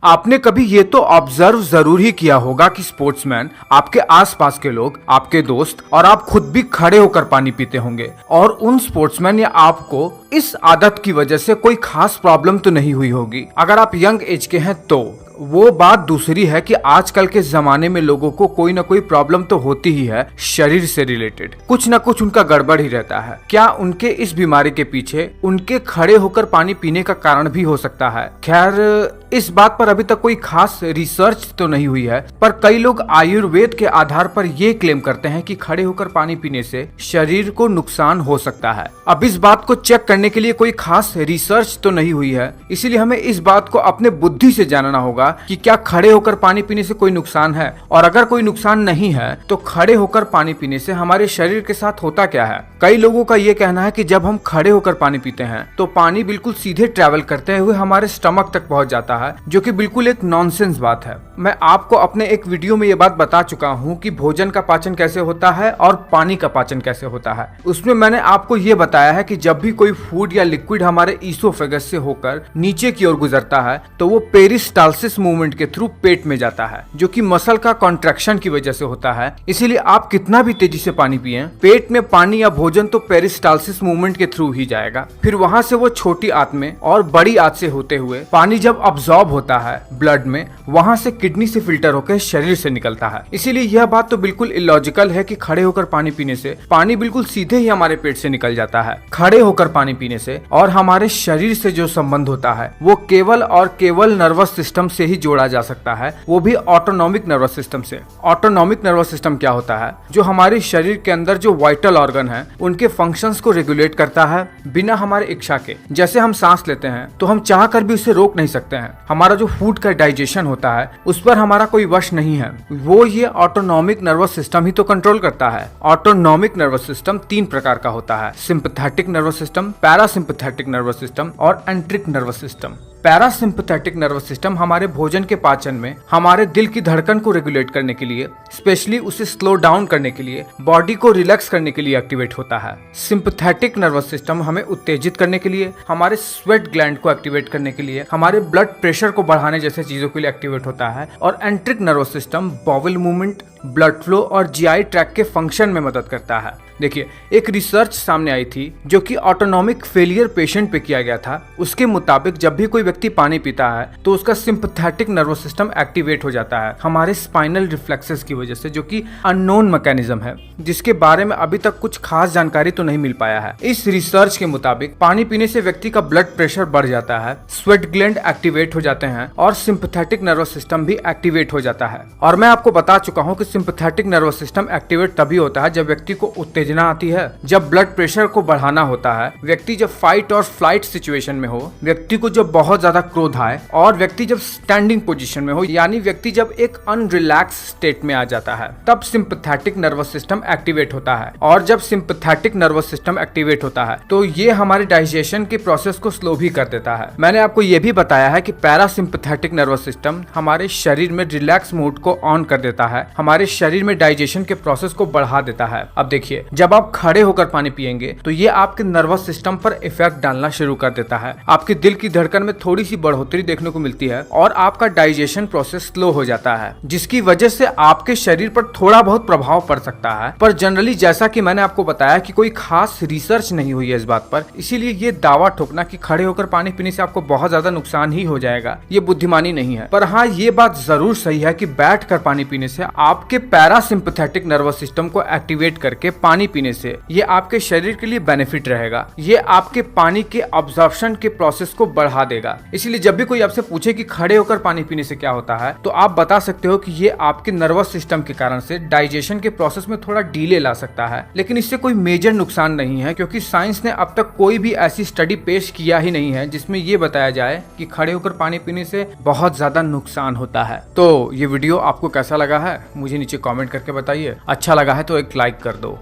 आपने कभी ये तो ऑब्जर्व जरूर ही किया होगा कि स्पोर्ट्समैन, आपके आसपास के लोग, आपके दोस्त और आप खुद भी खड़े होकर पानी पीते होंगे। और उन स्पोर्ट्समैन या आपको इस आदत की वजह से कोई खास प्रॉब्लम तो नहीं हुई होगी। अगर आप यंग एज के हैं तो वो बात दूसरी है कि आजकल के जमाने में लोगों को कोई ना कोई प्रॉब्लम तो होती ही है, शरीर से रिलेटेड कुछ ना कुछ उनका गड़बड़ ही रहता है। क्या उनके इस बीमारी के पीछे उनके खड़े होकर पानी पीने का कारण भी हो सकता है? खैर, इस बात पर अभी तक कोई खास रिसर्च तो नहीं हुई है, पर कई लोग आयुर्वेद के आधार पर ये क्लेम करते हैं कि खड़े होकर पानी पीने से शरीर को नुकसान हो सकता है। अब इस बात को चेक करने के लिए कोई खास रिसर्च तो नहीं हुई है, इसीलिए हमें इस बात को अपने बुद्धि से जानना होगा कि क्या खड़े होकर पानी पीने से कोई नुकसान है, और अगर कोई नुकसान नहीं है तो खड़े होकर पानी पीने से हमारे शरीर के साथ होता क्या है। कई लोगों का ये कहना है कि जब हम खड़े होकर पानी पीते हैं तो पानी बिल्कुल सीधे ट्रैवल करते हुए हमारे स्टमक तक पहुंच जाता है, जो कि बिल्कुल एक नॉनसेंस बात है। मैं आपको अपने एक वीडियो में ये बात बता चुका हूँ कि भोजन का पाचन कैसे होता है और पानी का पाचन कैसे होता है। उसमें मैंने आपको ये बताया है कि जब भी कोई फूड या लिक्विड हमारे ईसोफेगस से होकर नीचे की ओर गुजरता है तो वो पेरिस्टाल्सिस मूवमेंट के थ्रू पेट में जाता है, जो कि मसल का कॉन्ट्रैक्शन की वजह से होता है। इसीलिए आप कितना भी तेजी से पानी पिएं, पेट में पानी या भोजन तो पेरिस्टाल्सिस मूवमेंट के थ्रू ही जाएगा। फिर वहां से वो छोटी आंत में और बड़ी आंत से होते हुए पानी जब अब्सॉर्ब होता है ब्लड में, वहां से किडनी से फिल्टर होकर शरीर से निकलता है। इसीलिए यह बात तो बिल्कुल इलॉजिकल है कि खड़े होकर पानी पीने से पानी बिल्कुल सीधे ही हमारे पेट से निकल जाता है। खड़े होकर पानी पीने से और हमारे शरीर से जो संबंध होता है वो केवल और केवल नर्वस सिस्टम से ही जोड़ा जा सकता है, वो भी ऑटोनॉमिक नर्वस सिस्टम से। ऑटोनॉमिक नर्वस सिस्टम क्या होता है? जो हमारे शरीर के अंदर जो वाइटल ऑर्गन है उनके फंक्शंस को रेगुलेट करता है बिना हमारे इच्छा के। जैसे हम सांस लेते हैं तो हम चाह कर भी उसे रोक नहीं सकते हैं। हमारा जो फूड का डाइजेशन होता है उस पर हमारा कोई वश नहीं है, वो ये ऑटोनॉमिक नर्वस सिस्टम ही तो कंट्रोल करता है। ऑटोनॉमिक नर्वस सिस्टम 3 प्रकार का होता है: sympathetic nervous system, parasympathetic nervous system और enteric nervous system. Parasympathetic nervous system हमारे भोजन के पाचन में हमारे दिल की धड़कन को रेगुलेट करने के लिए, स्पेशली उसे स्लो डाउन करने के लिए, बॉडी को रिलैक्स करने के लिए एक्टिवेट होता है। सिंपैथेटिक नर्वस सिस्टम हमें उत्तेजित करने के लिए, हमारे स्वेट ग्लैंड को एक्टिवेट करने के लिए, हमारे ब्लड प्रेशर को बढ़ाने जैसे चीजों के लिए एक्टिवेट होता है। और enteric nervous system bowel movement, blood flow और जीआई ट्रैक्ट के फंक्शन में मदद करता है। देखिए, एक रिसर्च सामने आई थी जो कि ऑटोनॉमिक फेलियर पेशेंट पे किया गया था। उसके मुताबिक जब भी कोई व्यक्ति पानी पीता है तो उसका सिंपैथेटिक नर्वस सिस्टम एक्टिवेट हो जाता है हमारे स्पाइनल रिफ्लेक्सेस की वजह से, जो कि अननोन मैकेनिज्म है, जिसके बारे में अभी तक कुछ खास जानकारी तो नहीं मिल पाया है। इस रिसर्च के मुताबिक पानी पीने से व्यक्ति का ब्लड प्रेशर बढ़ जाता है, स्वेट ग्लैंड एक्टिवेट हो जाते हैं और सिंपैथेटिक नर्वस सिस्टम भी एक्टिवेट हो जाता है। और मैं आपको बता चुका हूँ कि सिंपैथेटिक नर्वस सिस्टम एक्टिवेट तभी होता है जब व्यक्ति को उत्तेजना आती है, जब ब्लड प्रेशर को बढ़ाना होता है, व्यक्ति जब फाइट और फ्लाइट सिचुएशन में हो, व्यक्ति को जब बहुत ज्यादा क्रोध आए, और व्यक्ति जब स्टैंडिंग पोजीशन में हो, यानी व्यक्ति जब एक अनरिलैक्स स्टेट में आ जाता है, तब सिंपैथेटिक नर्वस सिस्टम एक्टिवेट होता है। और जब सिंपैथेटिक नर्वस सिस्टम एक्टिवेट होता है तो ये हमारे डाइजेशन के प्रोसेस को स्लो भी कर देता है। मैंने आपको ये भी बताया है कि पैरासिम्पैथेटिक नर्वस सिस्टम हमारे शरीर में रिलैक्स मोड को ऑन कर देता है, हमारे शरीर में डाइजेशन के प्रोसेस को बढ़ा देता है। अब देखिए, जब आप खड़े होकर पानी पिएंगे तो ये आपके नर्वस सिस्टम पर इफेक्ट डालना शुरू कर देता है। आपके दिल की धड़कन में थोड़ी सी बढ़ोतरी देखने को मिलती है और आपका डाइजेशन प्रोसेस स्लो हो जाता है, जिसकी वजह से आपके शरीर पर थोड़ा बहुत प्रभाव पड़ सकता है। पर जनरली, जैसा कि मैंने आपको बताया कि कोई खास रिसर्च नहीं हुई है इस बात पर, इसीलिए ये दावा ठोकना कि खड़े होकर पानी पीने से आपको बहुत ज्यादा नुकसान ही हो जाएगा, ये बुद्धिमानी नहीं है। पर हाँ, ये बात जरूर सही है कि बैठ कर पानी पीने से आपके पैरासिम्पैथेटिक नर्वस सिस्टम को एक्टिवेट करके पानी पीने से ये आपके शरीर के लिए बेनिफिट रहेगा। ये आपके पानी के अब्जॉर्प्शन के प्रोसेस को बढ़ा देगा। इसलिए जब भी कोई आपसे पूछे कि खड़े होकर पानी पीने से क्या होता है, तो आप बता सकते हो कि ये आपके नर्वस सिस्टम के कारण से डाइजेशन के प्रोसेस में थोड़ा डिले ला सकता है, लेकिन इससे कोई मेजर नुकसान नहीं है, क्योंकि साइंस ने अब तक कोई भी ऐसी स्टडी पेश किया ही नहीं है जिसमें ये बताया जाए कि खड़े होकर पानी पीने से बहुत ज्यादा नुकसान होता है। तो ये वीडियो आपको कैसा लगा है मुझे नीचे कमेंट करके बताइए। अच्छा लगा है तो एक लाइक कर दो।